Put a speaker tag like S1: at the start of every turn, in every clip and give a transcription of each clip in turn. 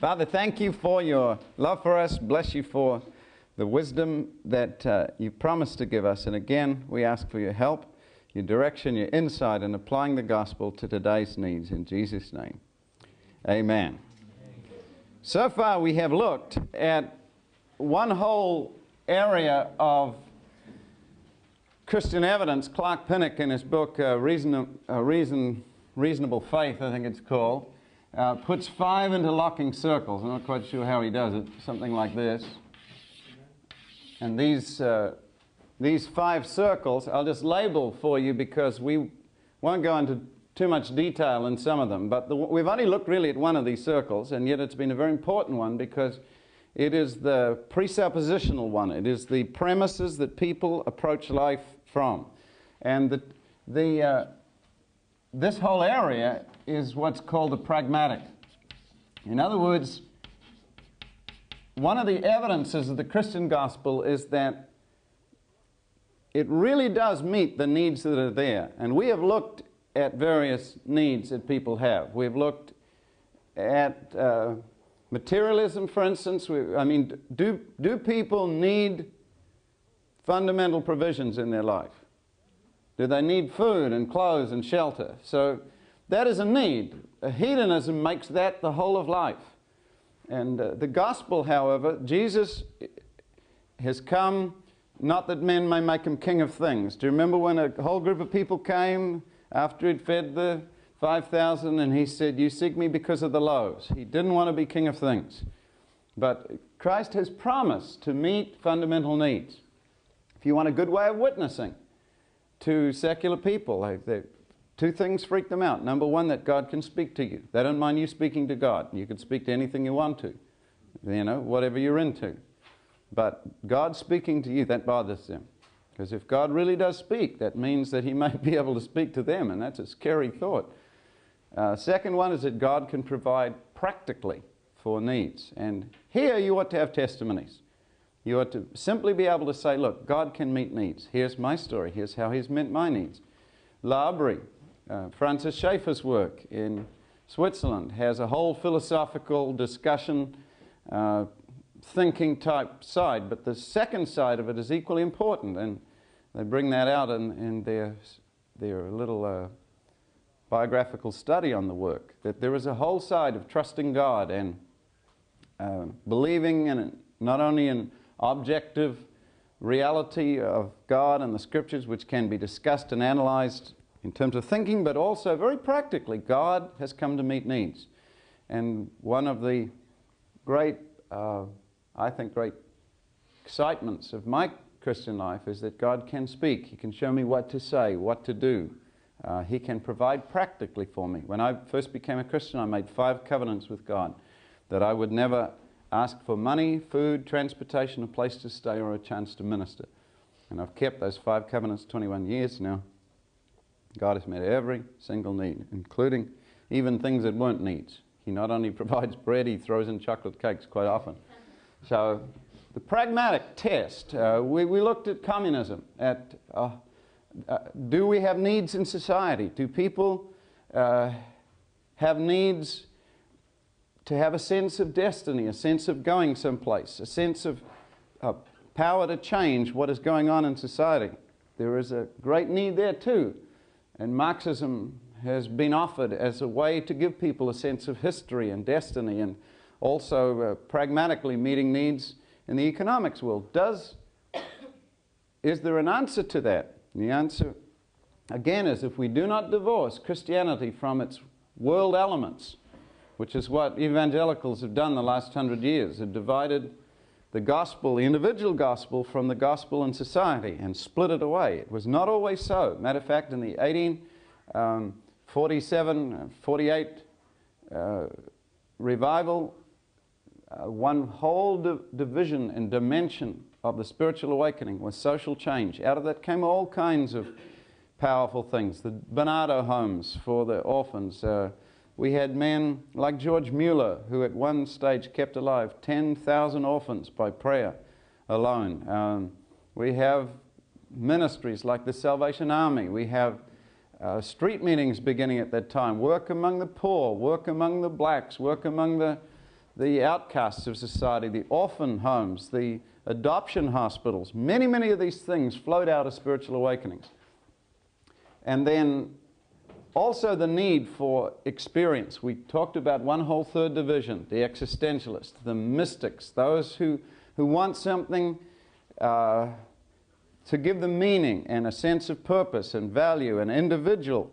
S1: Father, thank you for your love for us. Bless you for the wisdom that you promised to give us. And again, we ask for your help, your direction, your insight in applying the gospel to today's needs. In Jesus' name, amen. So far, we have looked at one whole area of Christian evidence. Clark Pinnock, in his book, Reasonable Faith, I think it's called, puts 5 interlocking circles. I'm not quite sure how he does it. Something like this. And these 5 circles, I'll just label for you because we won't go into too much detail in some of them. But we've only looked really at one of these circles, and yet it's been a very important one because it is the presuppositional one. It is the premises that people approach life from. And this whole area is what's called the pragmatic. In other words, one of the evidences of the Christian gospel is that it really does meet the needs that are there. And we have looked at various needs that people have. We've looked at materialism, for instance. Do people need fundamental provisions in their life? Do they need food and clothes and shelter? So that is a need. Hedonism makes that the whole of life. And the gospel, however, Jesus has come not that men may make him king of things. Do you remember when a whole group of people came after he'd fed the 5,000 and he said, "You seek me because of the loaves"? He didn't want to be king of things. But Christ has promised to meet fundamental needs. If you want a good way of witnessing to secular people, 2 things freak them out. Number one, that God can speak to you. They don't mind you speaking to God. You can speak to anything you want to, whatever you're into. But God speaking to you, that bothers them. Because if God really does speak, that means that he may be able to speak to them, and that's a scary thought. Second one is that God can provide practically for needs. And here you ought to have testimonies. You ought to simply be able to say, look, God can meet needs. Here's my story. Here's how he's met my needs. L'Abri, Francis Schaeffer's work in Switzerland, has a whole philosophical discussion, thinking type side, but the second side of it is equally important, and they bring that out in their little biographical study on the work, that there is a whole side of trusting God and believing in not only in objective reality of God and the Scriptures, which can be discussed and analyzed in terms of thinking, but also very practically, God has come to meet needs. And one of the great, I think, great excitements of my Christian life is that God can speak. He can show me what to say, what to do. He can provide practically for me. When I first became a Christian, I made 5 covenants with God that I would never ask for money, food, transportation, a place to stay, or a chance to minister. And I've kept those 5 covenants 21 years now. God has met every single need, including even things that weren't needs. He not only provides bread, he throws in chocolate cakes quite often. So the pragmatic test, we looked at communism, at do we have needs in society? Do people have needs to have a sense of destiny, a sense of going someplace, a sense of power to change what is going on in society? There is a great need there too. And Marxism has been offered as a way to give people a sense of history and destiny, and also pragmatically meeting needs in the economics world. Is there an answer to that? And the answer, again, is if we do not divorce Christianity from its world elements, which is what evangelicals have done the last 100 years, have divided the gospel, the individual gospel, from the gospel in society and split it away. It was not always so. Matter of fact, in the 1847, 48 revival, one whole division and dimension of the spiritual awakening was social change. Out of that came all kinds of powerful things. The Bernardo homes for the orphans. We had men like George Mueller, who at one stage kept alive 10,000 orphans by prayer alone. We have ministries like the Salvation Army. We have street meetings beginning at that time. Work among the poor, work among the blacks, work among the the outcasts of society, the orphan homes, the adoption hospitals. Many, many of these things flowed out of spiritual awakenings. And then also the need for experience. We talked about one whole third division, the existentialists, the mystics, those who want something to give them meaning and a sense of purpose and value and individual.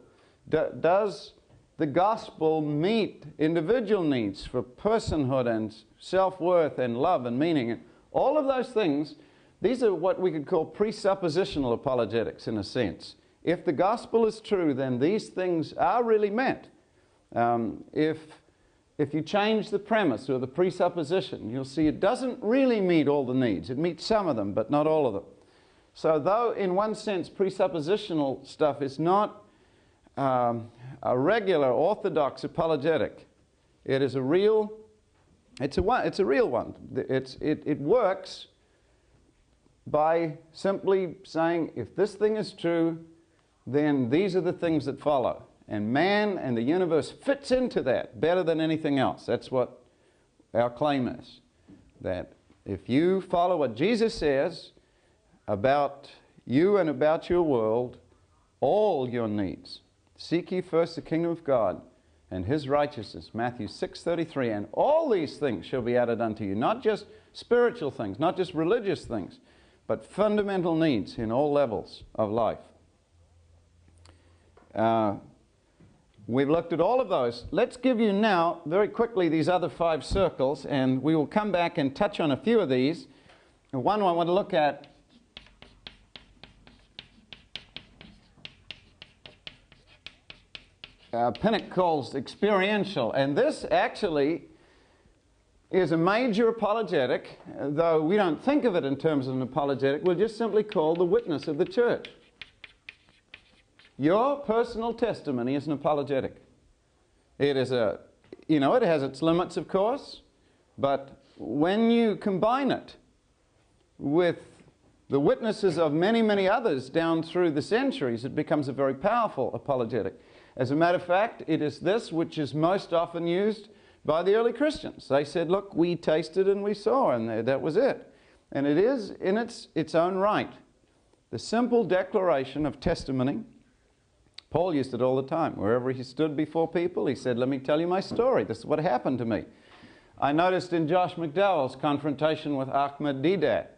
S1: Does the gospel meet individual needs for personhood and self-worth and love and meaning? And all of those things, these are what we could call presuppositional apologetics in a sense. If the gospel is true, then these things are really met. If you change the premise or the presupposition, you'll see it doesn't really meet all the needs. It meets some of them, but not all of them. So though in one sense presuppositional stuff is not a regular orthodox apologetic, it is a real, it's a real one. It works by simply saying, if this thing is true, then these are the things that follow. And man and the universe fits into that better than anything else. That's what our claim is. That if you follow what Jesus says about you and about your world, all your needs, seek ye first the kingdom of God and His righteousness, Matthew 6:33, and all these things shall be added unto you. Not just spiritual things, not just religious things, but fundamental needs in all levels of life. We've looked at all of those. Let's give you now, very quickly, these other 5 circles, and we will come back and touch on a few of these. One I want to look at Pinnock calls experiential, and this actually is a major apologetic, though we don't think of it in terms of an apologetic. We'll just simply call the witness of the church. Your personal testimony is an apologetic. It is a, it has its limits, of course, but when you combine it with the witnesses of many, many others down through the centuries, it becomes a very powerful apologetic. As a matter of fact, it is this which is most often used by the early Christians. They said, look, we tasted and we saw, and that was it. And it is, in its own right, the simple declaration of testimony. Paul used it all the time. Wherever he stood before people, he said, let me tell you my story. This is what happened to me. I noticed in Josh McDowell's confrontation with Ahmed Deedat,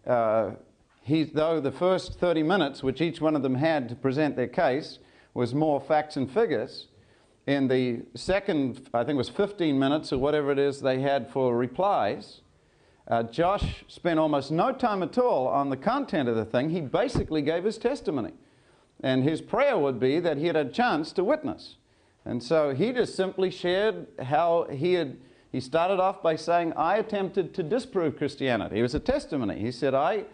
S1: though the first 30 minutes, which each one of them had to present their case, was more facts and figures, in the second, I think it was 15 minutes or whatever it is they had for replies, Josh spent almost no time at all on the content of the thing. He basically gave his testimony. And his prayer would be that he had a chance to witness. And so he just simply shared how he started off by saying, I attempted to disprove Christianity. It was a testimony. He said, I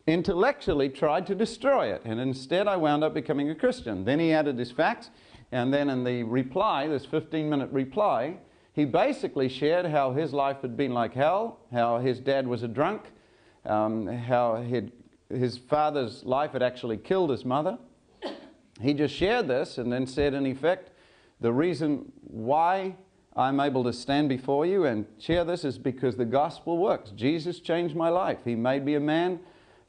S1: intellectually tried to destroy it, and instead I wound up becoming a Christian. Then he added his facts, and then in the reply, this 15-minute reply, he basically shared how his life had been like hell, how his dad was a drunk, how his father's life had actually killed his mother. He just shared this and then said, in effect, the reason why I'm able to stand before you and share this is because the gospel works. Jesus changed my life. He made me a man.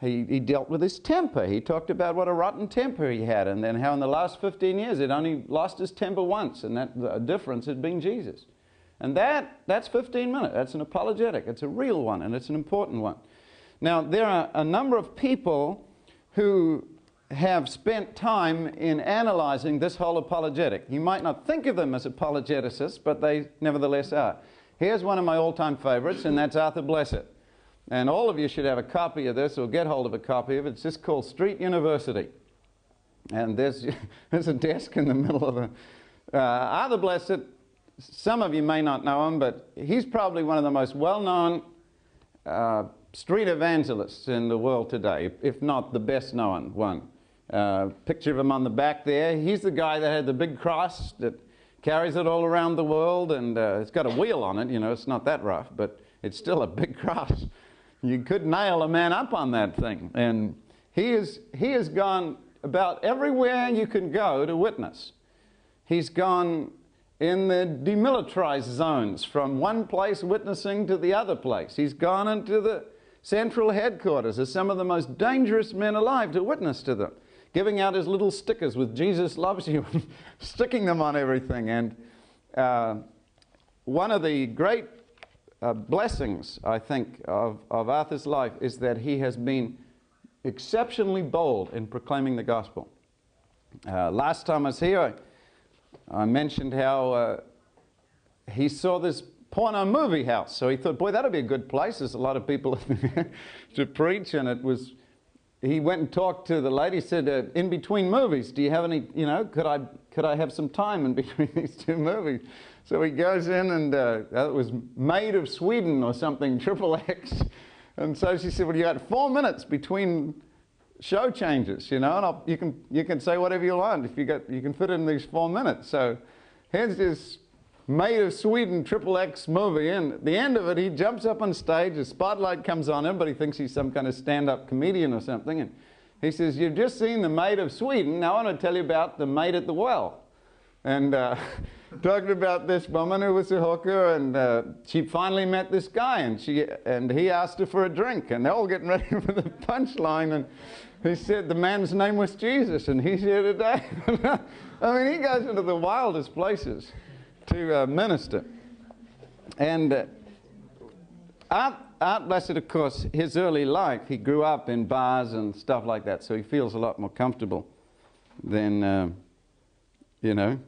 S1: He dealt with his temper. He talked about what a rotten temper he had, and then how in the last 15 years he'd only lost his temper once, and that the difference had been Jesus. And that's 15 minutes. That's an apologetic. It's a real one, and it's an important one. Now, there are a number of people who have spent time in analyzing this whole apologetic. You might not think of them as apologeticists, but they nevertheless are. Here's one of my all-time favorites, and that's Arthur Blessitt. And all of you should have a copy of this or get hold of a copy of it. It's just called Street University. And there's a desk in the middle of Arthur Blessitt, some of you may not know him, but he's probably one of the most well-known street evangelists in the world today, if not the best known one. Picture of him on the back there. He's the guy that had the big cross that carries it all around the world, and it's got a wheel on it. It's not that rough, but it's still a big cross. You could nail a man up on that thing. And he has gone about everywhere you can go to witness. He's gone in the demilitarized zones, from one place witnessing to the other place. He's gone into the central headquarters as some of the most dangerous men alive to witness to them, giving out his little stickers with "Jesus loves you," sticking them on everything. And one of the great blessings, I think, of Arthur's life is that he has been exceptionally bold in proclaiming the gospel. Last time I was here, I mentioned how he saw this porno movie house. So he thought, boy, that'll be a good place. There's a lot of people to preach. And it was, he went and talked to the lady, said, in between movies, do you have any, you know, could I have some time in between these two movies? So he goes in, and it was Maid of Sweden or something, XXX. And so she said, well, you got 4 minutes between show changes, you know, and you can say whatever you want if you can fit in these 4 minutes. So here's this Maid of Sweden XXX movie, and at the end of it, he jumps up on stage, a spotlight comes on him, but he thinks he's some kind of stand-up comedian or something, and he says, you've just seen the Maid of Sweden, now I want to tell you about the maid at the well. And talking about this woman who was a hooker, and she finally met this guy, and he asked her for a drink, and they're all getting ready for the punchline, and he said the man's name was Jesus, and he's here today. I mean, he goes into the wildest places to minister. And Art Blessed, of course, his early life, he grew up in bars and stuff like that, so he feels a lot more comfortable than, you know.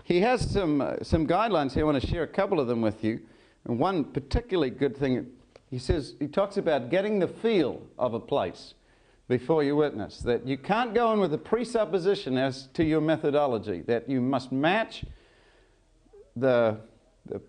S1: He has some guidelines here. I want to share a couple of them with you. And one particularly good thing, he talks about getting the feel of a place before you witness, that you can't go in with a presupposition as to your methodology, that you must match the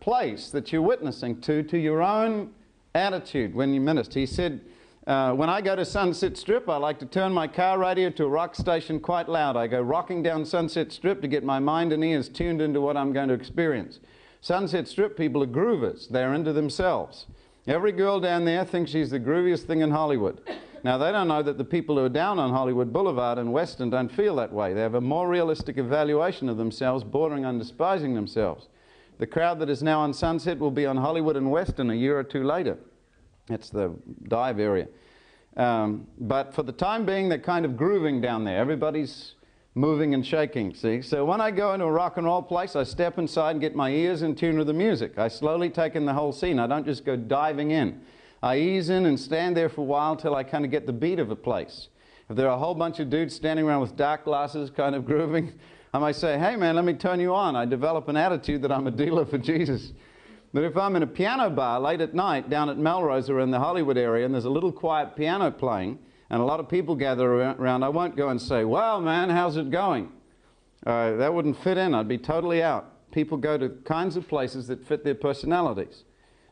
S1: place that you're witnessing to your own attitude when you minister. He said, when I go to Sunset Strip, I like to turn my car radio to a rock station quite loud. I go rocking down Sunset Strip to get my mind and ears tuned into what I'm going to experience. Sunset Strip people are groovers. They're into themselves. Every girl down there thinks she's the grooviest thing in Hollywood. Now, they don't know that the people who are down on Hollywood Boulevard and Western don't feel that way. They have a more realistic evaluation of themselves, bordering on despising themselves. The crowd that is now on Sunset will be on Hollywood and Western a year or two later. It's the dive area. But for the time being, they're kind of grooving down there. Everybody's moving and shaking, see? So when I go into a rock and roll place, I step inside and get my ears in tune with the music. I slowly take in the whole scene. I don't just go diving in. I ease in and stand there for a while till I kind of get the beat of a place. If there are a whole bunch of dudes standing around with dark glasses kind of grooving, I might say, hey man, let me turn you on. I develop an attitude that I'm a dealer for Jesus. But if I'm in a piano bar late at night down at Melrose or in the Hollywood area and there's a little quiet piano playing and a lot of people gather around, I won't go and say, wow man, how's it going? That wouldn't fit in. I'd be totally out. People go to kinds of places that fit their personalities.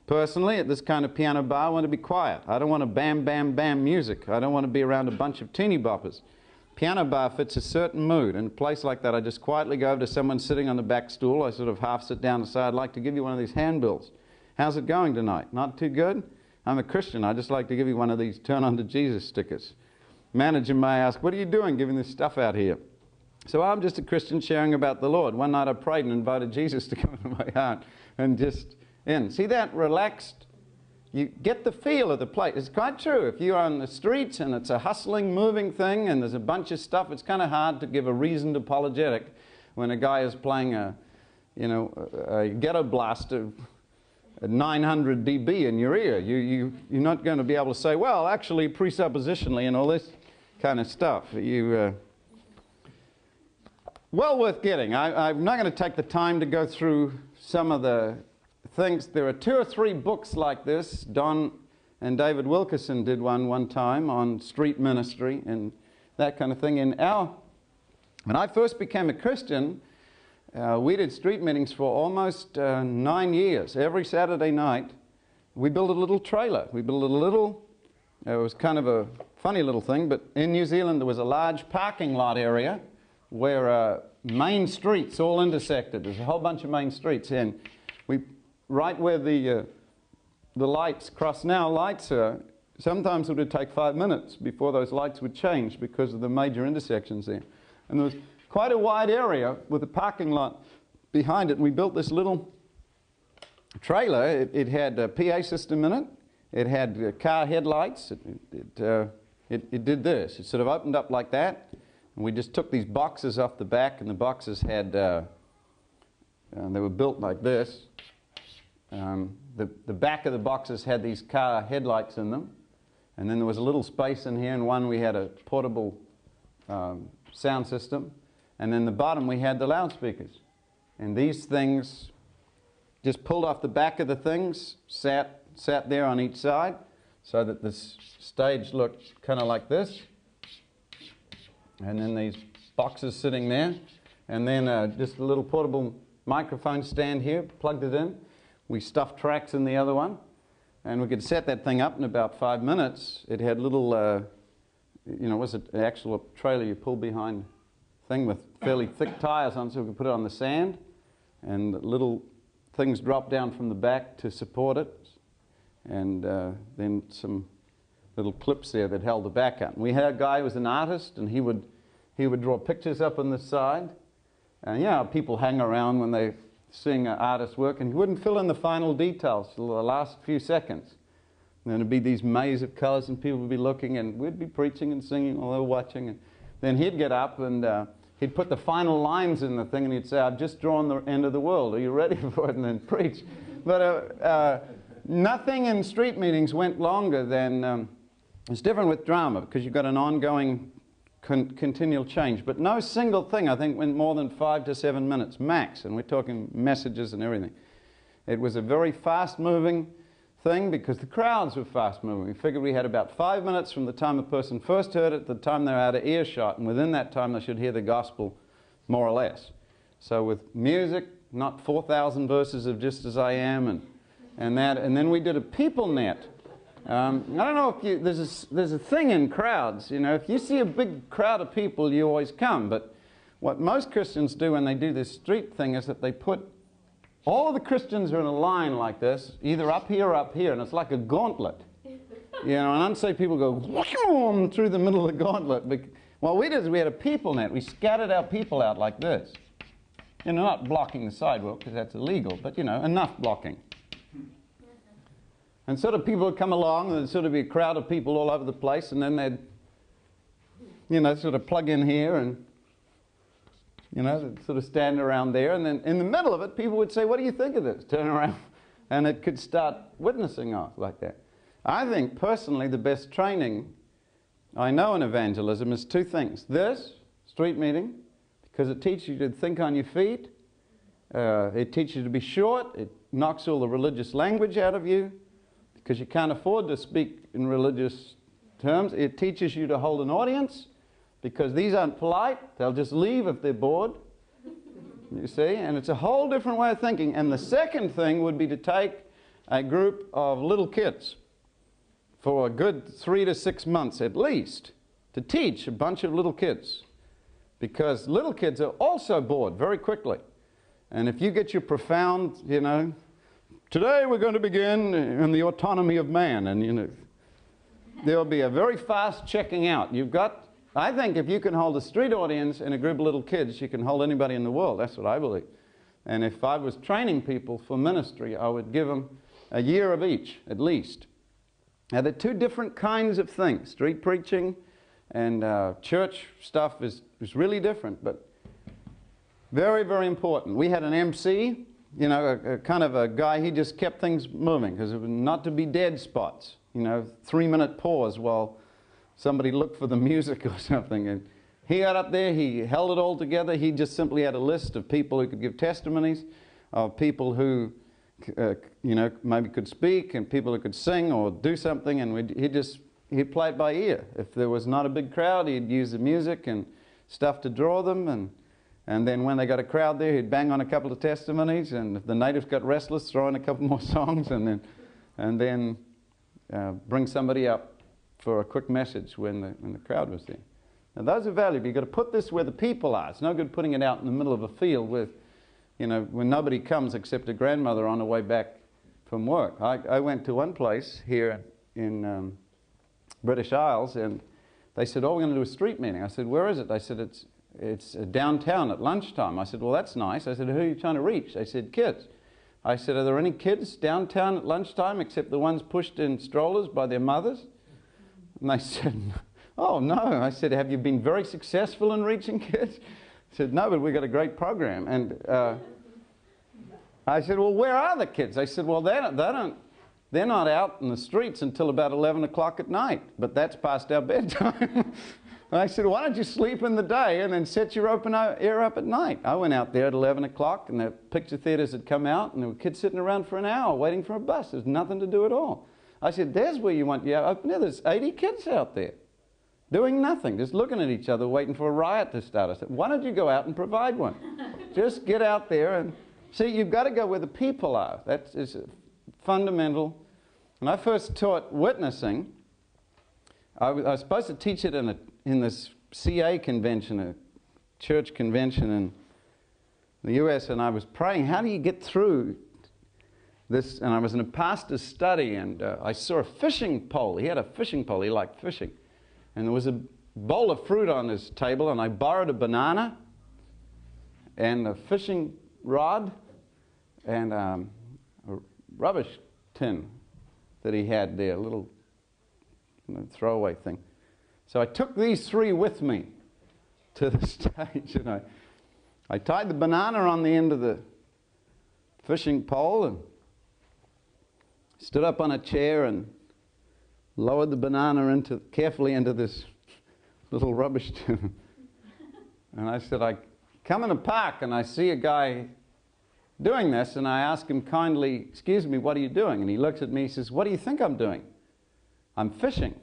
S1: Personally, at this kind of piano bar, I want to be quiet. I don't want to bam, bam, bam music. I don't want to be around a bunch of teeny boppers. Piano bar fits a certain mood. In a place like that, I just quietly go over to someone sitting on the back stool. I sort of half sit down and say, I'd like to give you one of these handbills. How's it going tonight? Not too good? I'm a Christian. I'd just like to give you one of these Turn on to Jesus stickers. Manager may ask, what are you doing giving this stuff out here? So I'm just a Christian sharing about the Lord. One night I prayed and invited Jesus to come into my heart and just in. See that relaxed? You get the feel of the place. It's quite true. If you're on the streets and it's a hustling, moving thing and there's a bunch of stuff, it's kind of hard to give a reasoned apologetic when a guy is playing a ghetto blaster at 900 dB in your ear. You're not going to be able to say, well, actually, presuppositionally and all this kind of stuff. Well worth getting. I'm not going to take the time to go through some of the things. There are 2 or 3 books like this. Don and David Wilkerson did one time on street ministry and that kind of thing. When I first became a Christian, we did street meetings for almost 9 years. Every Saturday night, we built a little trailer. We built a little, it was kind of a funny little thing, but in New Zealand there was a large parking lot area where main streets all intersected. There's a whole bunch of main streets, and right where the lights cross now, lights are, sometimes it would take 5 minutes before those lights would change because of the major intersections there. And there was quite a wide area with a parking lot behind it, and we built this little trailer. It had a PA system in it. It had car headlights. It did this. It sort of opened up like that, and we just took these boxes off the back, and the boxes had, they were built like this. The back of the boxes had these car headlights in them, and then there was a little space in here, and one we had a portable sound system, and then the bottom we had the loudspeakers. And these things just pulled off the back of the things, sat there on each side, so that this stage looked kind of like this. And then these boxes sitting there, and then just a little portable microphone stand here, plugged it in. We stuffed tracks in the other one, and we could set that thing up in about 5 minutes. It had little, it was an actual trailer you pull behind thing with fairly thick tires on, so we could put it on the sand, and little things dropped down from the back to support it, and then some little clips there that held the back up. And we had a guy who was an artist, and he would draw pictures up on the side, and people hang around when they seeing an artist's work, and he wouldn't fill in the final details till the last few seconds. And then it'd be these maze of colors, and people would be looking, and we'd be preaching and singing while they were watching. And then he'd get up, and he'd put the final lines in the thing, and he'd say, "I've just drawn the end of the world. Are you ready for it?" And then preach. But nothing in street meetings went longer than, it's different with drama, because you've got an ongoing continual change, but no single thing I think went more than 5 to 7 minutes max, and we're talking messages and everything. It was a very fast moving thing because the crowds were fast moving. We figured we had about 5 minutes from the time the person first heard it to the time they're out of earshot, and within that time they should hear the gospel more or less. So with music, not 4,000 verses of Just As I Am and then we did a people net. I don't know if there's a thing in crowds, if you see a big crowd of people, you always come. But what most Christians do when they do this street thing is that they put all of the Christians are in a line like this, either up here or up here, and it's like a gauntlet. And unsaved people go through the middle of the gauntlet. What we did is we had a people net. We scattered our people out like this. Not blocking the sidewalk because that's illegal, but enough blocking. And sort of people would come along, and there'd sort of be a crowd of people all over the place, and then they'd, sort of plug in here, and, they'd sort of stand around there, and then in the middle of it, people would say, "What do you think of this?" Turn around, and it could start witnessing off like that. I think, personally, the best training I know in evangelism is 2 things. This, street meeting, because it teaches you to think on your feet. It teaches you to be short. It knocks all the religious language out of you, because you can't afford to speak in religious terms. It teaches you to hold an audience, because these aren't polite. They'll just leave if they're bored. You see? And it's a whole different way of thinking. And the second thing would be to take a group of little kids for a good 3 to 6 months at least to teach a bunch of little kids, because little kids are also bored very quickly. And if you get your profound, today we're going to begin in the autonomy of man, and there'll be a very fast checking out. I think if you can hold a street audience and a group of little kids, you can hold anybody in the world. That's what I believe. And if I was training people for ministry, I would give them a year of each, at least. Now, they're 2 different kinds of things. Street preaching and church stuff is really different, but very, very important. We had an MC, a kind of a guy, he just kept things moving, because it was not to be dead spots, 3-minute pause while somebody looked for the music or something. And he got up there, he held it all together. He just simply had a list of people who could give testimonies, of people who, maybe could speak, and people who could sing or do something, and he'd play it by ear. If there was not a big crowd, he'd use the music and stuff to draw them, and then when they got a crowd there, he'd bang on a couple of testimonies, and if the natives got restless, throw in a couple more songs, and then bring somebody up for a quick message when the crowd was there. Now, those are valuable. You've got to put this where the people are. It's no good putting it out in the middle of a field with, when nobody comes except a grandmother on her way back from work. I went to one place here in British Isles, and they said, "Oh, we're going to do a street meeting." I said, "Where is it?" They said, it's downtown at lunchtime. I said, well, that's nice. I said, who are you trying to reach? They said, kids. I said, are there any kids downtown at lunchtime except the ones pushed in strollers by their mothers? And they said, oh, no. I said, have you been very successful in reaching kids? They said, no, but we've got a great program. And I said, well, where are the kids? They said, well, they're not out in the streets until about 11 o'clock at night, but that's past our bedtime. I said, why don't you sleep in the day and then set your open air up at night? I went out there at 11 o'clock and the picture theaters had come out and there were kids sitting around for an hour waiting for a bus. There's nothing to do at all. I said, there's where you want your open air. There's 80 kids out there doing nothing, just looking at each other, waiting for a riot to start. I said, why don't you go out and provide one? Just get out there and see, you've got to go where the people are. That is fundamental. When I first taught witnessing, I was supposed to teach it in this CA convention, a church convention in the US, and I was praying, how do you get through this? And I was in a pastor's study, and I saw a fishing pole. He had a fishing pole. He liked fishing. And there was a bowl of fruit on his table, and I borrowed a banana and a fishing rod and a rubbish tin that he had there, a little throwaway thing. So I took these three with me to the stage, and I tied the banana on the end of the fishing pole and stood up on a chair and lowered the banana carefully into this little rubbish tin. And I said, I come in a park and I see a guy doing this, and I ask him kindly, excuse me, what are you doing? And he looks at me, he says, what do you think I'm doing? I'm fishing.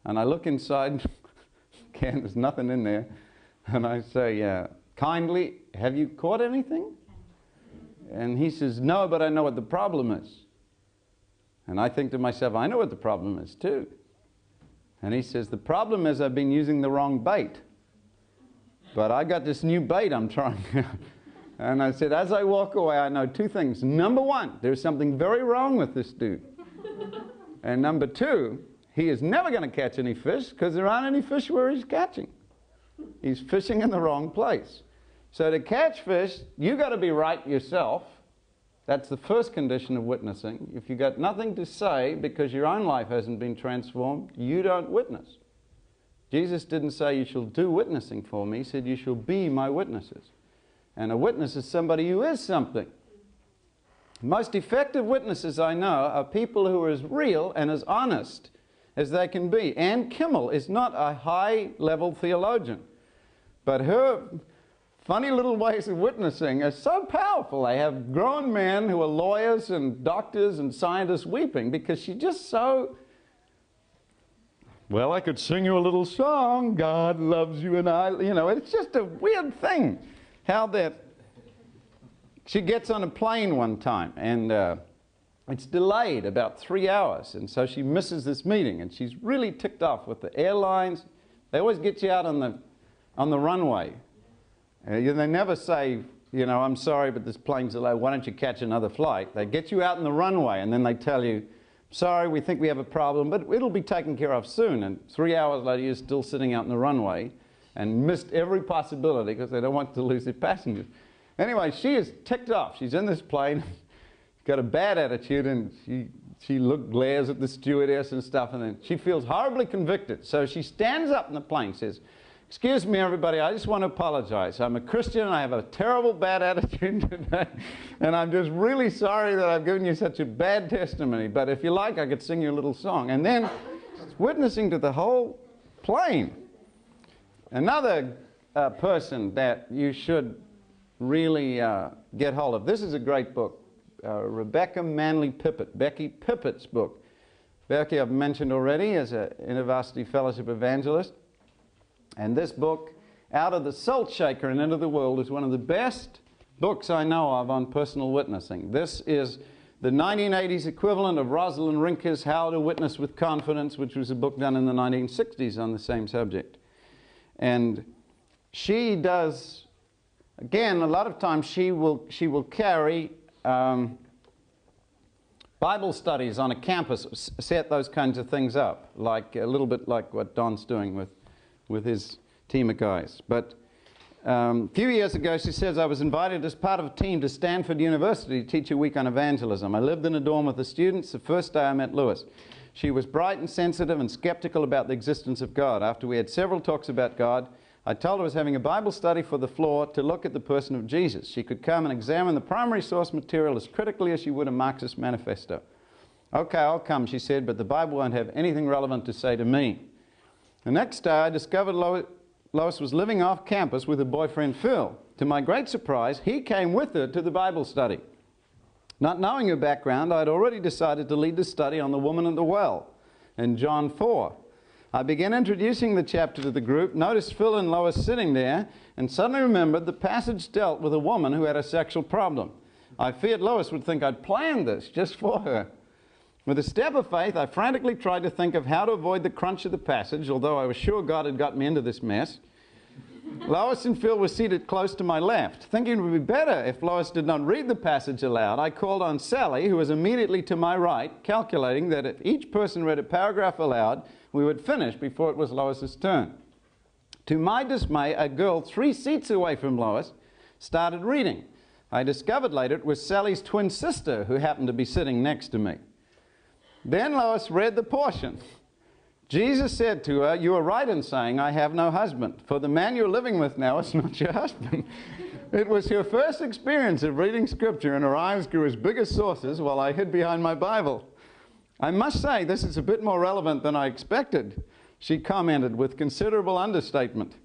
S1: And I look inside, again, there's nothing in there, and I say, kindly, have you caught anything? And he says, no, but I know what the problem is. And I think to myself, I know what the problem is too. And he says, the problem is I've been using the wrong bait. But I got this new bait I'm trying out. And I said, as I walk away, I know two things. Number one, there's something very wrong with this dude. And number two, he is never going to catch any fish because there aren't any fish where he's catching. He's fishing in the wrong place. So to catch fish, you got to be right yourself. That's the first condition of witnessing. If you got nothing to say because your own life hasn't been transformed, you don't witness. Jesus didn't say you shall do witnessing for me. He said you shall be my witnesses. And a witness is somebody who is something. The most effective witnesses I know are people who are as real and as honest as they can be. Ann Kimmel is not a high-level theologian, but her funny little ways of witnessing are so powerful. They have grown men who are lawyers and doctors and scientists weeping because she's just so, well, I could sing you a little song, God loves you and I, you know, it's just a weird thing. How that, she gets on a plane one time and it's delayed about 3 hours, and so she misses this meeting and she's really ticked off with the airlines. They always get you out on the runway. They never say, you know, I'm sorry, but this plane's delayed, why don't you catch another flight? They get you out on the runway and then they tell you, sorry, we think we have a problem, but it'll be taken care of soon. And 3 hours later, you're still sitting out on the runway and missed every possibility because they don't want to lose their passengers. Anyway, she is ticked off. She's in this plane, got a bad attitude, and she glares at the stewardess and stuff, and then she feels horribly convicted. So she stands up in the plane, says, excuse me, everybody, I just want to apologize. I'm a Christian, and I have a terrible bad attitude today, and I'm just really sorry that I've given you such a bad testimony, but if you like, I could sing you a little song. And then witnessing to the whole plane. Another person that you should really get hold of. This is a great book. Rebecca Manley Pippett, Becky Pippett's book. Becky I've mentioned already as an InterVarsity Fellowship evangelist. And this book, Out of the Salt Shaker and Into the World, is one of the best books I know of on personal witnessing. This is the 1980s equivalent of Rosalind Rinker's How to Witness with Confidence, which was a book done in the 1960s on the same subject. And she does, again, a lot of times she will carry Bible studies on a campus, set those kinds of things up, like a little bit like what Don's doing with his team of guys. But A few years ago, she says, I was invited as part of a team to Stanford University to teach a week on evangelism. I lived in a dorm with the students the first day I met Lois. She was bright and sensitive and skeptical about the existence of God. After we had several talks about God, I told her I was having a Bible study for the floor to look at the person of Jesus. She could come and examine the primary source material as critically as she would a Marxist manifesto. Okay, I'll come, she said, but the Bible won't have anything relevant to say to me. The next day, I discovered Lois was living off campus with her boyfriend Phil. To my great surprise, he came with her to the Bible study. Not knowing her background, I had already decided to lead the study on the woman at the well in John 4. I began introducing the chapter to the group, noticed Phil and Lois sitting there, and suddenly remembered the passage dealt with a woman who had a sexual problem. I feared Lois would think I'd planned this just for her. With a step of faith, I frantically tried to think of how to avoid the crunch of the passage, although I was sure God had got me into this mess. Lois and Phil were seated close to my left. Thinking it would be better if Lois did not read the passage aloud, I called on Sally, who was immediately to my right, calculating that if each person read a paragraph aloud, we would finish before it was Lois's turn. To my dismay, a girl 3 seats away from Lois started reading. I discovered later it was Sally's twin sister who happened to be sitting next to me. Then Lois read the portion. Jesus said to her, "You are right in saying, I have no husband, for the man you're living with now is not your husband." It was her first experience of reading Scripture, and her eyes grew as big as saucers while I hid behind my Bible. "I must say, this is a bit more relevant than I expected," she commented with considerable understatement.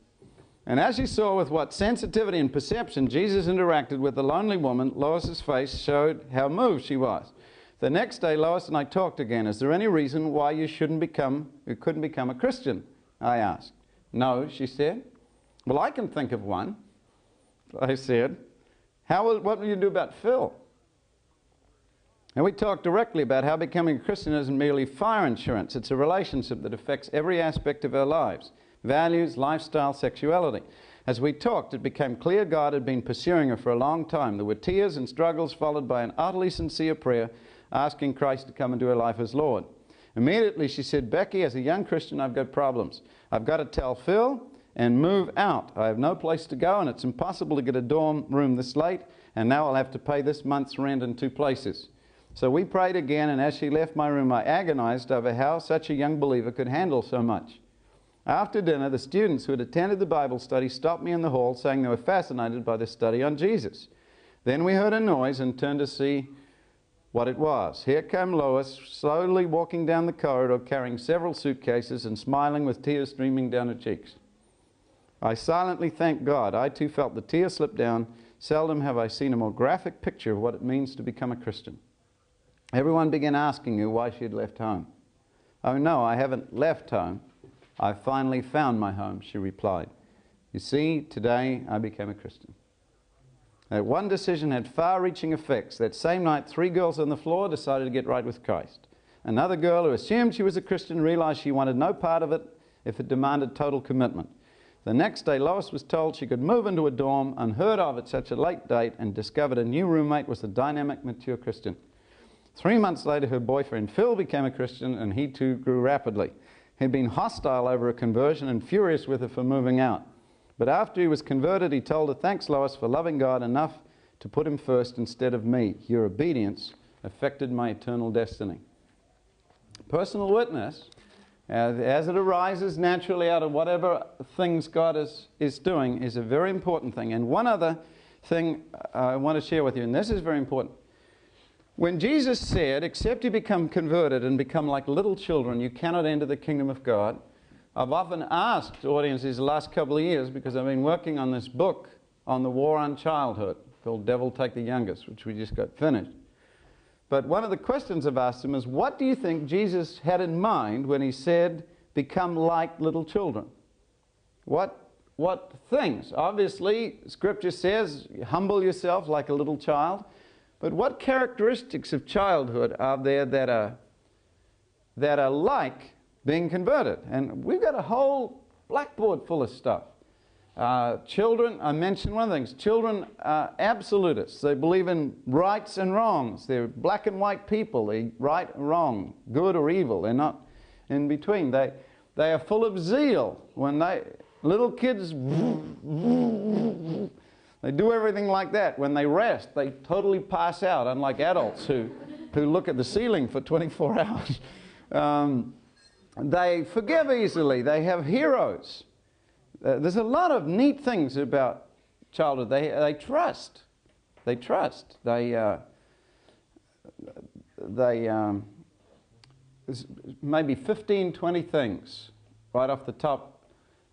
S1: And as you saw with what sensitivity and perception Jesus interacted with the lonely woman, Lois's face showed how moved she was. The next day, Lois and I talked again. "Is there any reason why you couldn't become a Christian?" I asked. "No," she said. "Well, I can think of one," I said. What will you do about Phil?" And we talked directly about how becoming a Christian isn't merely fire insurance. It's a relationship that affects every aspect of our lives: values, lifestyle, sexuality. As we talked, it became clear God had been pursuing her for a long time. There were tears and struggles followed by an utterly sincere prayer asking Christ to come into her life as Lord. Immediately she said, "Becky, as a young Christian, I've got problems. I've got to tell Phil and move out. I have no place to go, and it's impossible to get a dorm room this late, and now I'll have to pay this month's rent in 2 places. So we prayed again, and as she left my room, I agonized over how such a young believer could handle so much. After dinner, the students who had attended the Bible study stopped me in the hall, saying they were fascinated by the study on Jesus. Then we heard a noise and turned to see what it was. Here came Lois, slowly walking down the corridor, carrying several suitcases and smiling with tears streaming down her cheeks. I silently thanked God. I too felt the tears slip down. Seldom have I seen a more graphic picture of what it means to become a Christian. Everyone began asking her why she had left home. "Oh no, I haven't left home. I finally found my home," she replied. "You see, today I became a Christian." That one decision had far-reaching effects. That same night, 3 girls on the floor decided to get right with Christ. Another girl who assumed she was a Christian realized she wanted no part of it if it demanded total commitment. The next day, Lois was told she could move into a dorm, unheard of at such a late date, and discovered a new roommate was a dynamic, mature Christian. 3 months later, her boyfriend Phil became a Christian, and he too grew rapidly. He'd been hostile over her conversion and furious with her for moving out. But after he was converted, he told her, "Thanks, Lois, for loving God enough to put him first instead of me. Your obedience affected my eternal destiny." Personal witness, as it arises naturally out of whatever things God is doing, is a very important thing. And one other thing I want to share with you, and this is very important. When Jesus said, "Except you become converted and become like little children, you cannot enter the kingdom of God," I've often asked audiences the last couple of years, because I've been working on this book on the war on childhood called Devil Take the Youngest, which we just got finished. But one of the questions I've asked them is, what do you think Jesus had in mind when he said, "Become like little children"? What things? Obviously, Scripture says, humble yourself like a little child. But what characteristics of childhood are there that are like being converted? And we've got a whole blackboard full of stuff. Children, I mentioned one of the things, children are absolutists. They believe in rights and wrongs. They're black and white people. They're right and wrong, good or evil. They're not in between. They are full of zeal. When little kids They do everything like that. When they rest, they totally pass out, unlike adults who look at the ceiling for 24 hours. They forgive easily. They have heroes. There's a lot of neat things about childhood. They trust. They trust. There's maybe 15, 20 things right off the top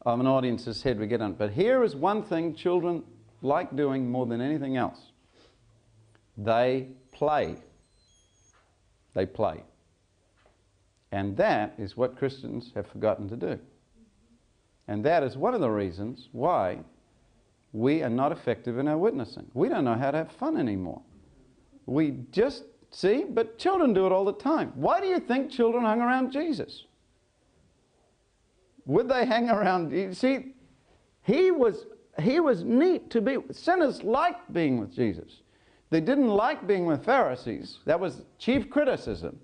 S1: of an audience's head we get on. But here is one thing children like doing more than anything else. They play. They play. And that is what Christians have forgotten to do. And that is one of the reasons why we are not effective in our witnessing. We don't know how to have fun anymore. We just see, but children do it all the time. Why do you think children hung around Jesus? Would they hang around? You see, he was neat to be with. Sinners liked being with Jesus. They didn't like being with Pharisees. That was chief criticism.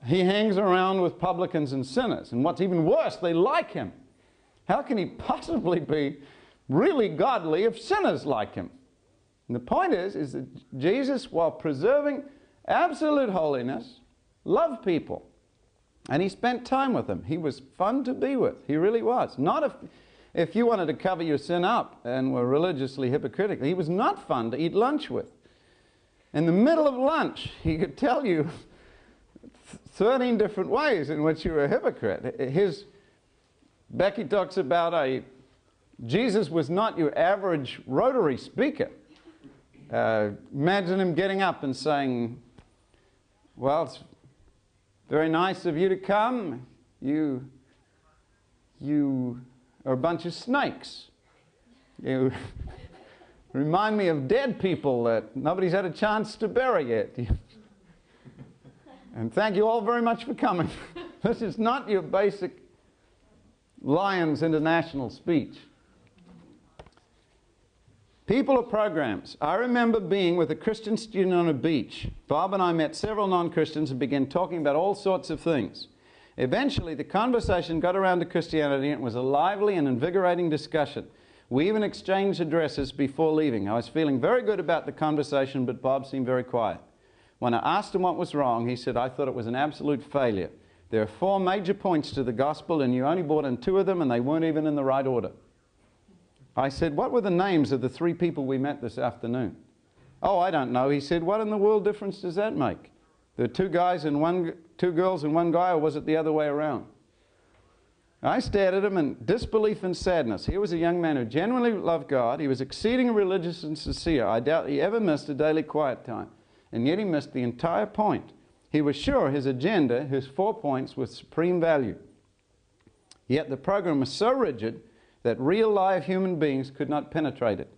S1: He hangs around with publicans and sinners. And what's even worse, they like him. How can he possibly be really godly if sinners like him? And the point is that Jesus, while preserving absolute holiness, loved people. And he spent time with them. He was fun to be with. He really was. Not if you wanted to cover your sin up and were religiously hypocritical. He was not fun to eat lunch with. In the middle of lunch, he could tell you 13 different ways in which you were a hypocrite. Becky talks about Jesus was not your average rotary speaker. Imagine him getting up and saying, well, it's very nice of you to come. You are a bunch of snakes. You remind me of dead people that nobody's had a chance to bury yet. And thank you all very much for coming. This is not your basic Lions International speech. People or programs. I remember being with a Christian student on a beach. Bob and I met several non-Christians and began talking about all sorts of things. Eventually, the conversation got around to Christianity and it was a lively and invigorating discussion. We even exchanged addresses before leaving. I was feeling very good about the conversation, but Bob seemed very quiet. When I asked him what was wrong, he said, I thought it was an absolute failure. There are 4 major points to the gospel and you only brought in 2 of them and they weren't even in the right order. I said, what were the names of the 3 people we met this afternoon? Oh, I don't know. He said, what in the world difference does that make? There are 2 girls and 1 guy, or was it the other way around? I stared at him in disbelief and sadness. Here was a young man who genuinely loved God. He was exceedingly religious and sincere. I doubt he ever missed a daily quiet time. And yet he missed the entire point. He was sure his agenda, his 4 points, was supreme value. Yet the program was so rigid that real live human beings could not penetrate it.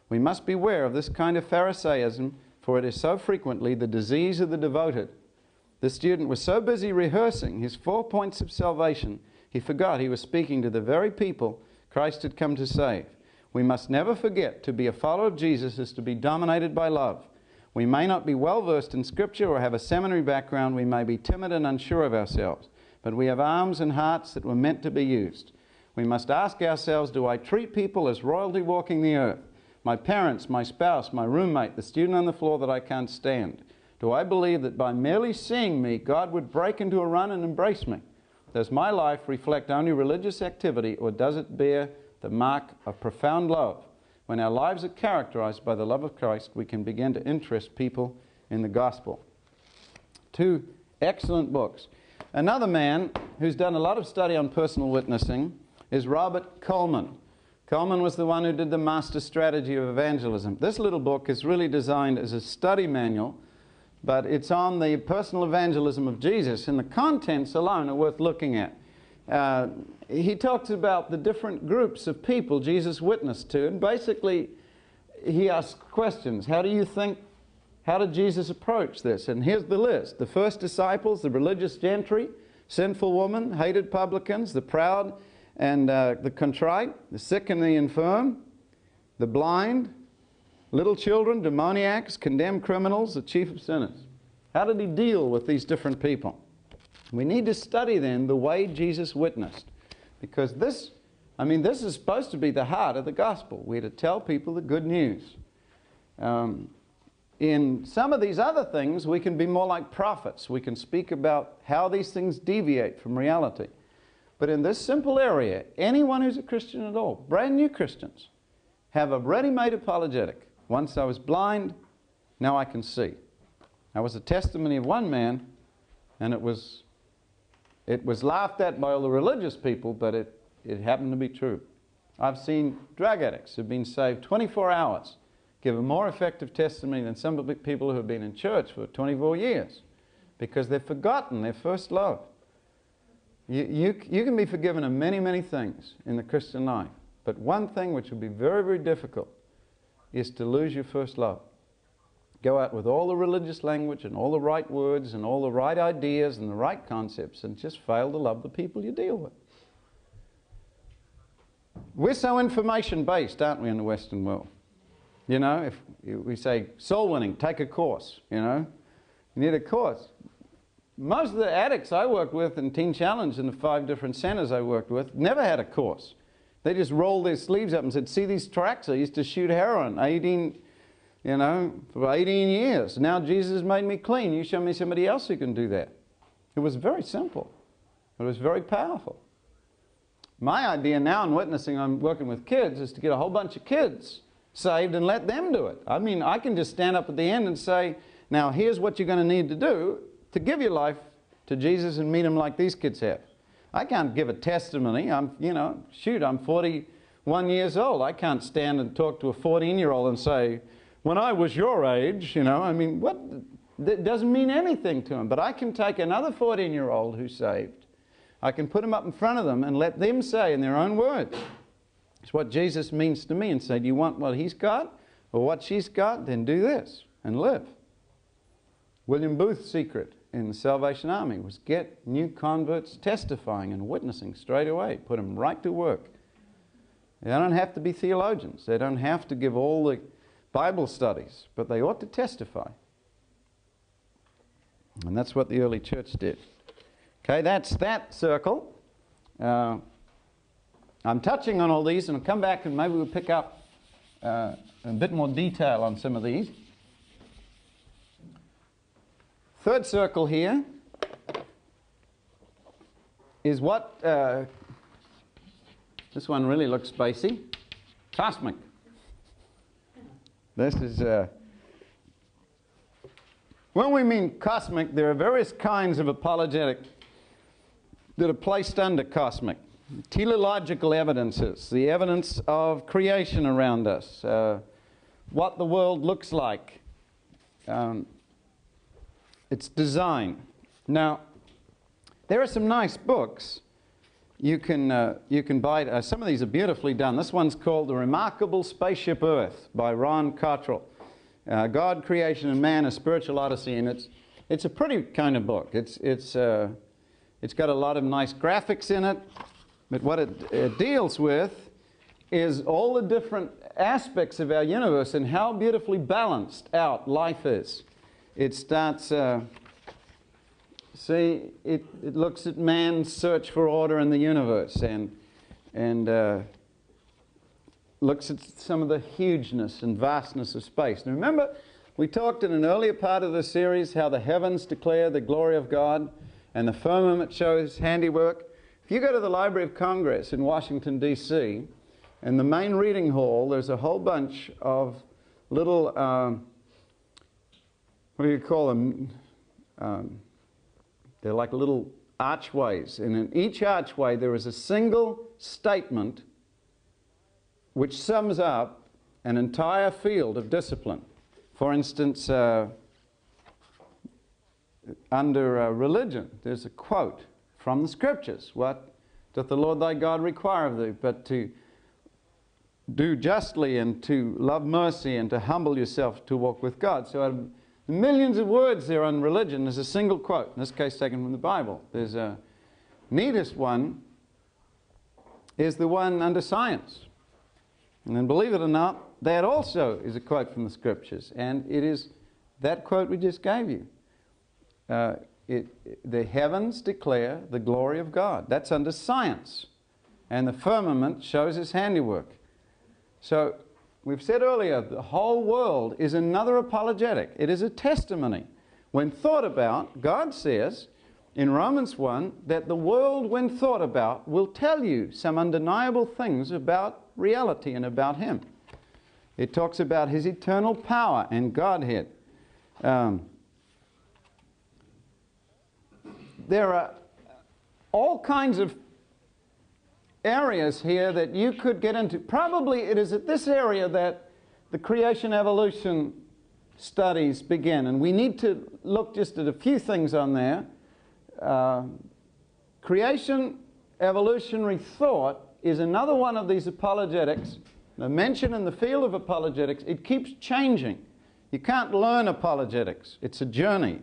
S1: We must beware of this kind of Pharisaism, for it is so frequently the disease of the devoted. The student was so busy rehearsing his 4 points of salvation, he forgot he was speaking to the very people Christ had come to save. We must never forget to be a follower of Jesus is to be dominated by love. We may not be well versed in Scripture or have a seminary background. We may be timid and unsure of ourselves, but we have arms and hearts that were meant to be used. We must ask ourselves, do I treat people as royalty walking the earth? My parents, my spouse, my roommate, the student on the floor that I can't stand. Do I believe that by merely seeing me, God would break into a run and embrace me? Does my life reflect only religious activity, or does it bear the mark of profound love? When our lives are characterized by the love of Christ, we can begin to interest people in the gospel. 2 excellent books. Another man who's done a lot of study on personal witnessing is Robert Coleman. Coleman was the one who did the Master Strategy of Evangelism. This little book is really designed as a study manual, but it's on the personal evangelism of Jesus, and the contents alone are worth looking at. He talks about the different groups of people Jesus witnessed to, and basically he asks questions. How did Jesus approach this? And here's the list. The first disciples, the religious gentry, sinful woman, hated publicans, the proud and the contrite, the sick and the infirm, the blind, little children, demoniacs, condemned criminals, the chief of sinners. How did he deal with these different people? We need to study then the way Jesus witnessed, because this I mean, this is supposed to be the heart of the gospel. We're to tell people the good news. In some of these other things, we can be more like prophets. We can speak about how these things deviate from reality. But in this simple area, anyone who's a Christian at all, brand new Christians, have a ready-made apologetic. Once I was blind, now I can see. That was a testimony of one man, and it was laughed at by all the religious people, but it happened to be true. I've seen drug addicts who've been saved 24 hours give a more effective testimony than some of the people who have been in church for 24 years because they've forgotten their first love. You can be forgiven of many, many things in the Christian life, but one thing which will be very, very difficult is to lose your first love. Go out with all the religious language and all the right words and all the right ideas and the right concepts and just fail to love the people you deal with. We're so information-based, aren't we, in the Western world? You know, if we say soul winning, take a course, you know. You need a course. Most of the addicts I worked with in Teen Challenge in the 5 different centers I worked with never had a course. They just rolled their sleeves up and said, see these tracks? I used to shoot heroin for 18 years. Now Jesus made me clean. You show me somebody else who can do that. It was very simple. It was very powerful. My idea now in witnessing, I'm working with kids, is to get a whole bunch of kids saved and let them do it. I mean, I can just stand up at the end and say, now here's what you're going to need to do to give your life to Jesus and meet him like these kids have. I can't give a testimony. I'm 41 years old. I can't stand and talk to a 14-year-old and say, when I was your age, I mean, what? That doesn't mean anything to him. But I can take another 14-year-old who's saved. I can put him up in front of them and let them say in their own words, it's what Jesus means to me, and say, do you want what he's got or what she's got? Then do this and live. William Booth's secret in the Salvation Army was get new converts testifying and witnessing straight away. Put them right to work. They don't have to be theologians. They don't have to give all the Bible studies, but they ought to testify. And that's what the early church did. Okay, that's that circle. I'm touching on all these, and I'll come back and maybe we'll pick up a bit more detail on some of these. Third circle here is what, this one really looks spacey, cosmic. This is, when we mean cosmic, there are various kinds of apologetic that are placed under cosmic. Teleological evidences, the evidence of creation around us, what the world looks like, its design. Now, there are some nice books you can buy. Some of these are beautifully done. This one's called The Remarkable Spaceship Earth by Ron Cottrell. God, Creation, and Man, A Spiritual Odyssey, and it's a pretty kind of book. It's got a lot of nice graphics in it. But what it deals with is all the different aspects of our universe and how beautifully balanced out life is. It starts, it looks at man's search for order in the universe and looks at some of the hugeness and vastness of space. Now remember, we talked in an earlier part of the series how the heavens declare the glory of God and the firmament shows handiwork. If you go to the Library of Congress in Washington, D.C., in the main reading hall, there's a whole bunch of little, what do you call them? They're like little archways. And in each archway, there is a single statement which sums up an entire field of discipline. For instance, under religion, there's a quote from the Scriptures. What doth the Lord thy God require of thee? But to do justly and to love mercy and to humble yourself to walk with God. So out of the millions of words there on religion, there's a single quote, in this case taken from the Bible. There's a neatest one is the one under science. And then believe it or not, that also is a quote from the Scriptures. And it is that quote we just gave you. The heavens declare the glory of God. That's under science. and the firmament shows his handiwork. So we've said earlier, the whole world is another apologetic. It is a testimony. When thought about, God says in Romans 1 that the world, when thought about, will tell you some undeniable things about reality and about him. It talks about his eternal power and Godhead. There are all kinds of areas here that you could get into. Probably it is at this area that the creation evolution studies begin, and we need to look just at a few things on there. Creation evolutionary thought is another one of these apologetics. The mention in the field of apologetics, it keeps changing. You can't learn apologetics. It's a journey.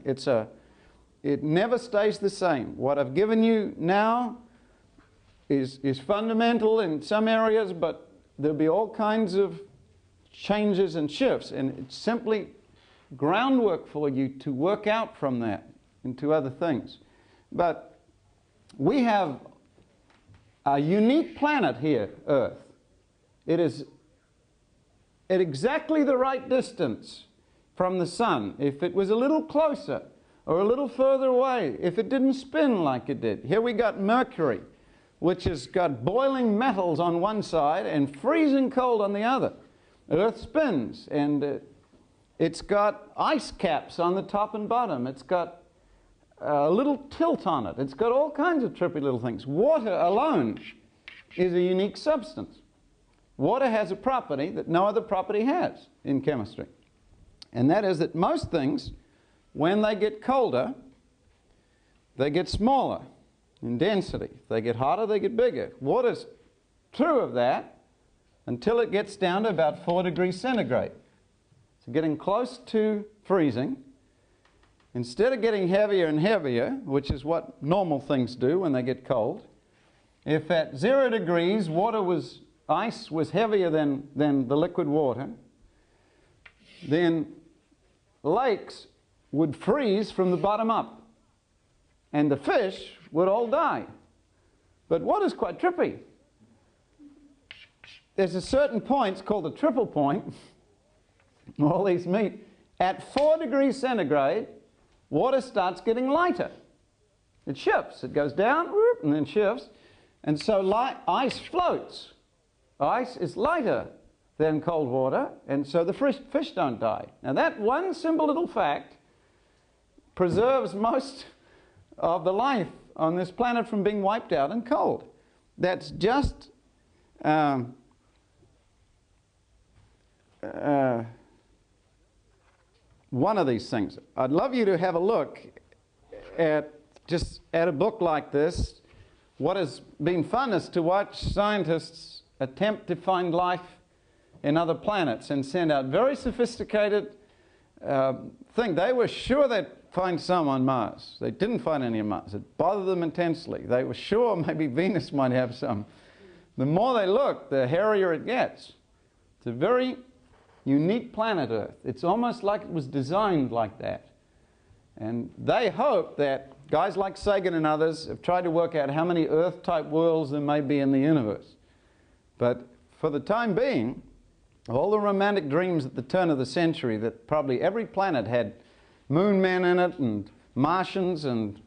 S1: It never stays the same. What I've given you now is fundamental in some areas, but there'll be all kinds of changes and shifts, and it's simply groundwork for you to work out from that into other things. But we have a unique planet here, Earth. It is at exactly the right distance from the sun. If it was a little closer or a little further away, if it didn't spin like it did. Here we got Mercury, which has got boiling metals on one side and freezing cold on the other. Earth spins, and it's got ice caps on the top and bottom. It's got a little tilt on it. It's got all kinds of trippy little things. Water alone is a unique substance. Water has a property that no other property has in chemistry. And that is that most things, when they get colder, they get smaller in density. If they get hotter, they get bigger. Water's true of that until it gets down to about 4 degrees centigrade. So getting close to freezing, instead of getting heavier and heavier, which is what normal things do when they get cold, if at 0 degrees ice was heavier than the liquid water, then lakes would freeze from the bottom up, and the fish would all die. But water's quite trippy. There's a certain point, it's called the triple point, all these meet. At 4 degrees centigrade, water starts getting lighter. It shifts. It goes down, whoop, and then shifts. And so ice floats. Ice is lighter than cold water, and so the fish don't die. Now that one simple little fact preserves most of the life on this planet from being wiped out and cold. That's just one of these things. I'd love you to have a look at a book like this. What has been fun is to watch scientists attempt to find life in other planets and send out very sophisticated thing. They were sure they'd find some on Mars. They didn't find any on Mars. It bothered them intensely. They were sure maybe Venus might have some. The more they look, the hairier it gets. It's a very unique planet, Earth. It's almost like it was designed like that. And they hope that guys like Sagan and others have tried to work out how many Earth-type worlds there may be in the universe. But for the time being, all the romantic dreams at the turn of the century that probably every planet had moon men in it and Martians, and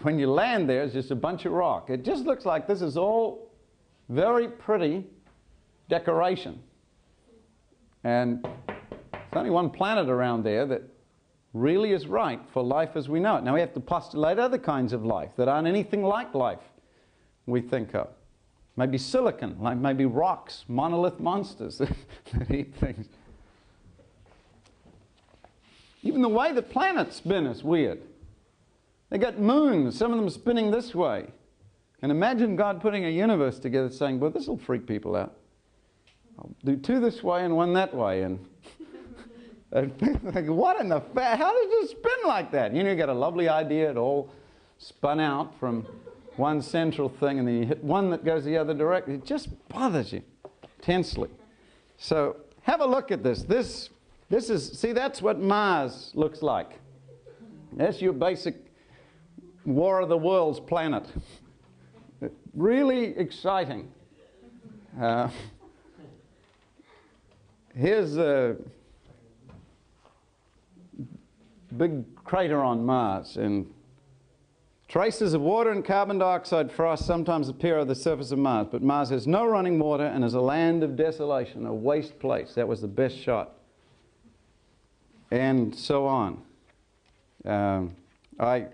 S1: when you land there, it's just a bunch of rock. It just looks like this is all very pretty decoration. And there's only one planet around there that really is right for life as we know it. Now we have to postulate other kinds of life that aren't anything like life we think of. Maybe silicon, like maybe rocks, monolith monsters that eat things. Even the way the planets spin is weird. They got moons, some of them spinning this way. And imagine God putting a universe together saying, well, this will freak people out. I'll do 2 this way and 1 that way. And like, what in the how does it spin like that? You know, you got a lovely idea, it all spun out from one central thing, and then you hit one that goes the other direction. It just bothers you intensely. So have a look at this. This is, see, that's what Mars looks like. That's your basic War of the Worlds planet. really exciting. Here's a big crater on Mars, and traces of water and carbon dioxide frost sometimes appear on the surface of Mars, but Mars has no running water and is a land of desolation, a waste place. That was the best shot. And so on. I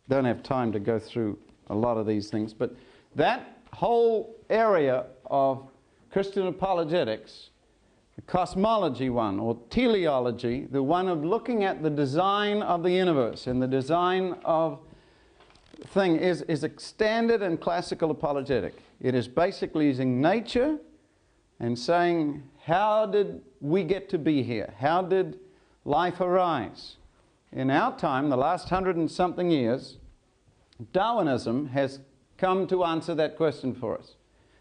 S1: don't have time to go through a lot of these things, but that whole area of Christian apologetics, the cosmology one, or teleology, the one of looking at the design of the universe and the design of thing, is a standard and classical apologetic. It is basically using nature and saying, how did we get to be here? How did life arise? In our time, the last 100 and something years, Darwinism has come to answer that question for us.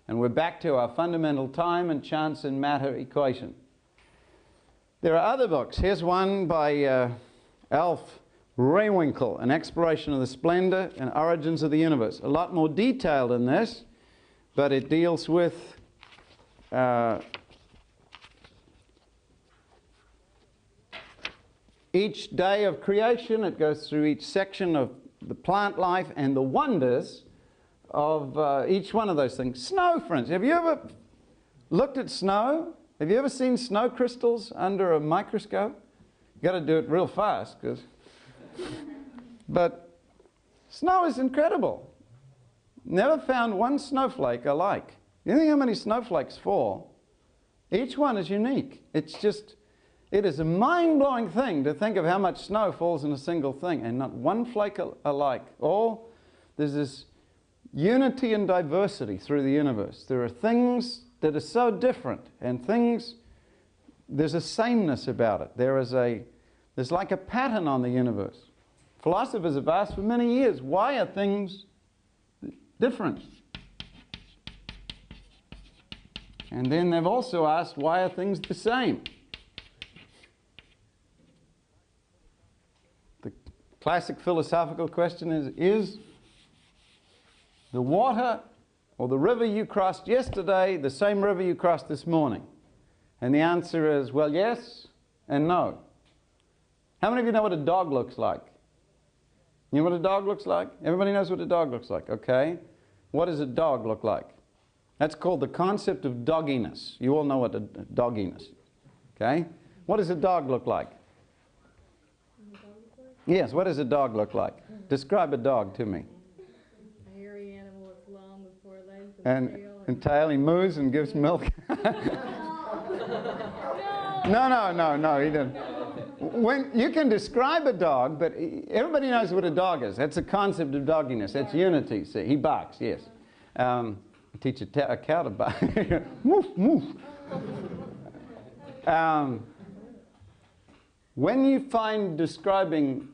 S1: And we're back to our fundamental time and chance and matter equation. There are other books. Here's one by Alf Rehwinkel, An Exploration of the Splendor and Origins of the Universe. A lot more detailed than this, but it deals with each day of creation. It goes through each section of the plant life and the wonders of each one of those things. Snow, for instance. Have you ever looked at snow? Have you ever seen snow crystals under a microscope? You've got to do it real fast, but snow is incredible. Never found one snowflake alike. You think how many snowflakes fall? Each one is unique. It's just, it is a mind-blowing thing to think of how much snow falls in a single thing, and not one flake alike. There's this unity and diversity through the universe. There are things that are so different, and things, there's a sameness about it. There's like a pattern on the universe. Philosophers have asked for many years, why are things different? And then they've also asked, why are things the same? The classic philosophical question is the water or the river you crossed yesterday the same river you crossed this morning? And the answer is, well, yes and no. How many of you know what a dog looks like? You know what a dog looks like? Everybody knows what a dog looks like, okay? What does a dog look like? That's called the concept of dogginess. You all know what a dogginess is, okay? What does a dog look like? Yes, what does a dog look like? Describe a dog to me.
S2: A hairy animal with long with 4 legs
S1: and tail. He moves and gives milk. No, he didn't. When you can describe a dog, but everybody knows what a dog is. That's the concept of dogginess. That's unity. See, he barks, yes. Teach a cow to bark. Woof, woof. When you find describing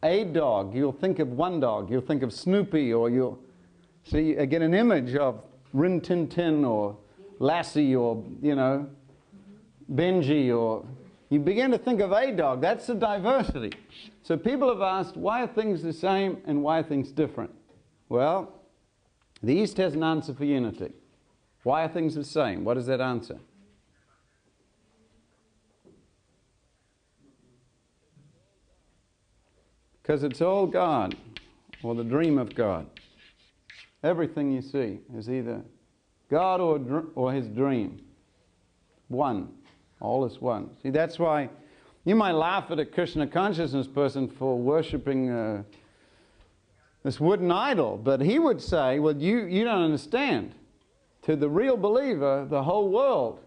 S1: a dog, you'll think of one dog. You'll think of Snoopy, or you'll get an image of Rin Tin Tin or Lassie, or, you know, Benji, or you begin to think of a dog. That's the diversity. So people have asked, why are things the same and why are things different? Well, the East has an answer for unity. Why are things the same? What is that answer? Because it's all God, or the dream of God. Everything you see is either God or His dream. One. All is one. See, that's why you might laugh at a Krishna consciousness person for worshipping this wooden idol, but he would say, well, you don't understand. To the real believer, the whole world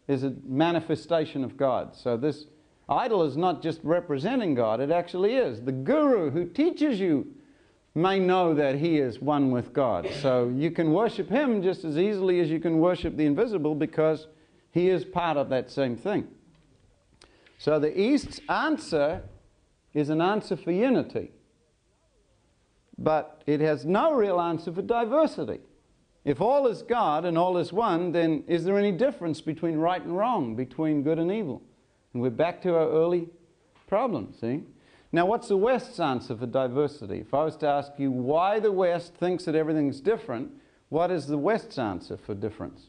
S1: is a manifestation of God. So this idol is not just representing God, it actually is. The guru who teaches you may know that he is one with God. So you can worship him just as easily as you can worship the invisible, because he is part of that same thing. So the East's answer is an answer for unity. But it has no real answer for diversity. If all is God and all is one, then is there any difference between right and wrong, between good and evil? And we're back to our early problem, see? Now, what's the West's answer for diversity? If I was to ask you why the West thinks that everything's different, what is the West's answer for difference?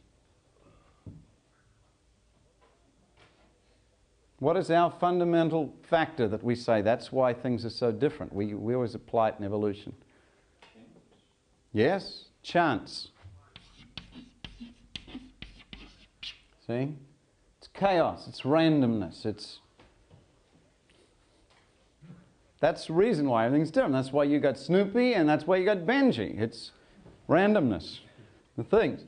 S1: What is our fundamental factor that we say that's why things are so different? We always apply it in evolution. Yes? Chance. See? It's chaos, it's randomness, that's the reason why everything's different. That's why you got Snoopy and that's why you got Benji. It's randomness, the things.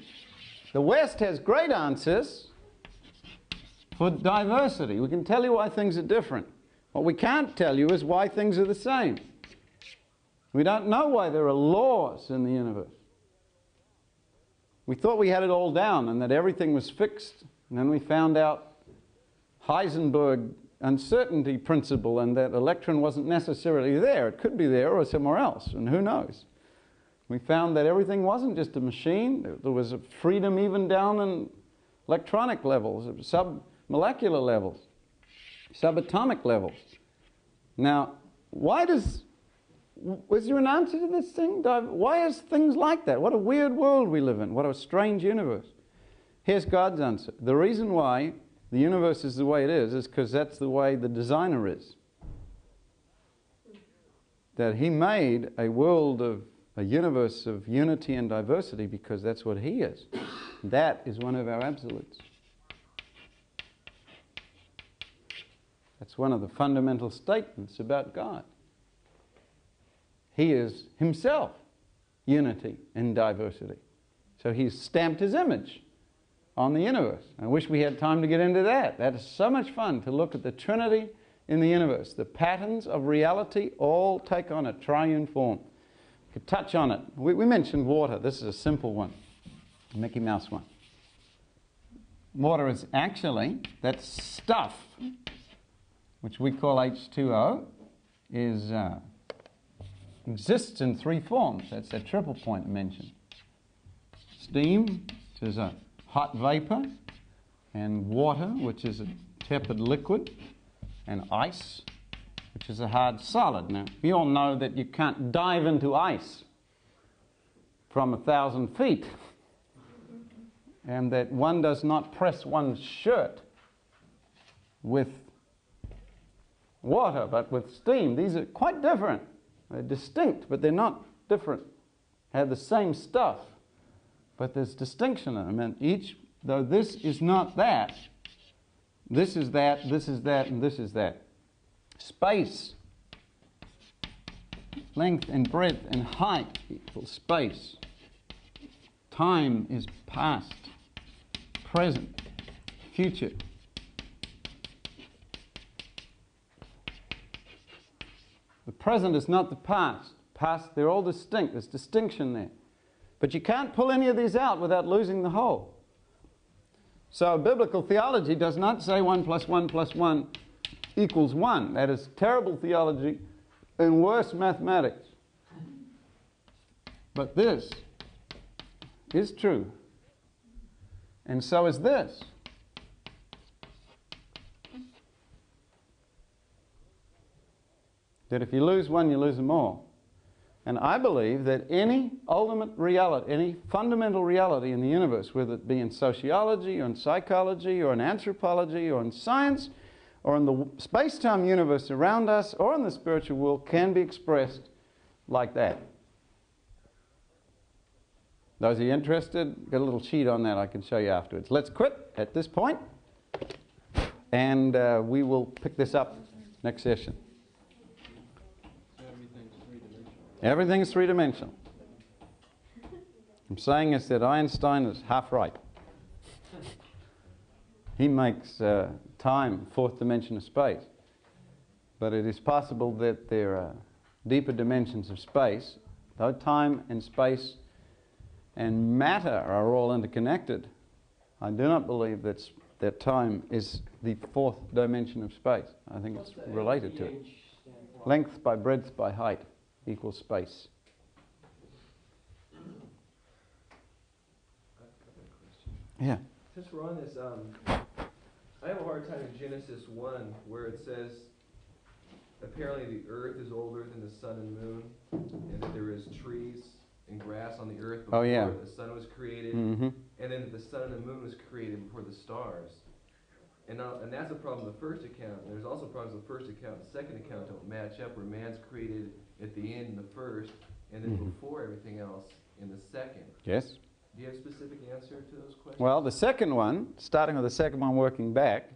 S1: The West has great answers for diversity. We can tell you why things are different. What we can't tell you is why things are the same. We don't know why there are laws in the universe. We thought we had it all down and that everything was fixed, and then we found out Heisenberg uncertainty principle and that electron wasn't necessarily there. It could be there or somewhere else, and who knows. We found that everything wasn't just a machine. There was a freedom even down in electronic levels, sub-molecular levels, subatomic levels. Now, was there an answer to this thing? Why is things like that? What a weird world we live in. What a strange universe. Here's God's answer. The reason why the universe is the way it is because that's the way the designer is. That he made a world of a universe of unity and diversity because that's what he is. That is one of our absolutes. That's one of the fundamental statements about God. He is himself unity and diversity. So he's stamped his image on the universe. I wish we had time to get into that. That is so much fun to look at the Trinity in the universe. The patterns of reality all take on a triune form. We could touch on it. We mentioned water. This is a simple one, a Mickey Mouse one. Water is actually that stuff, which we call H2O, exists in three forms. That's that triple point I mentioned. Steam, which is a hot vapor, and water, which is a tepid liquid, and ice, which is a hard solid. Now, we all know that you can't dive into ice from 1,000 feet, and that one does not press one's shirt with water, but with steam. These are quite different. They're distinct, but they're not different. They have the same stuff, but there's distinction in them. And each, though this is not that, this is that, this is that, and this is that. Space, length and breadth and height equals space. Time is past, present, future. The present is not the past. Past, they're all distinct. There's distinction there. But you can't pull any of these out without losing the whole. So biblical theology does not say 1 + 1 + 1 equals 1. That is terrible theology and worse mathematics. But this is true. And so is this. That if you lose one, you lose them all. And I believe that any ultimate reality, any fundamental reality in the universe, whether it be in sociology or in psychology or in anthropology or in science or in the space-time universe around us or in the spiritual world, can be expressed like that. Those of you interested, got a little sheet on that I can show you afterwards. Let's quit at this point, and we will pick this up next session. Everything is three-dimensional. I'm saying is that Einstein is half right. He makes time fourth dimension of space. But it is possible that there are deeper dimensions of space. Though time and space and matter are all interconnected, I do not believe that time is the fourth dimension of space. I think it's related to it. Length by breadth by height equals space. Yeah.
S3: Since we're on this, I have a hard time in Genesis 1 where it says apparently the earth is older than the sun and moon, and that there is trees and grass on the earth before the sun was created, and then that the sun and the moon was created before the stars. And that's a problem with the first account. There's also problems with the first account and the second account don't match up, where man's created at the end in the first, and then before everything else in the second.
S1: Yes.
S3: Do you have a specific answer to those questions?
S1: Well, the second one, starting with the second one working back,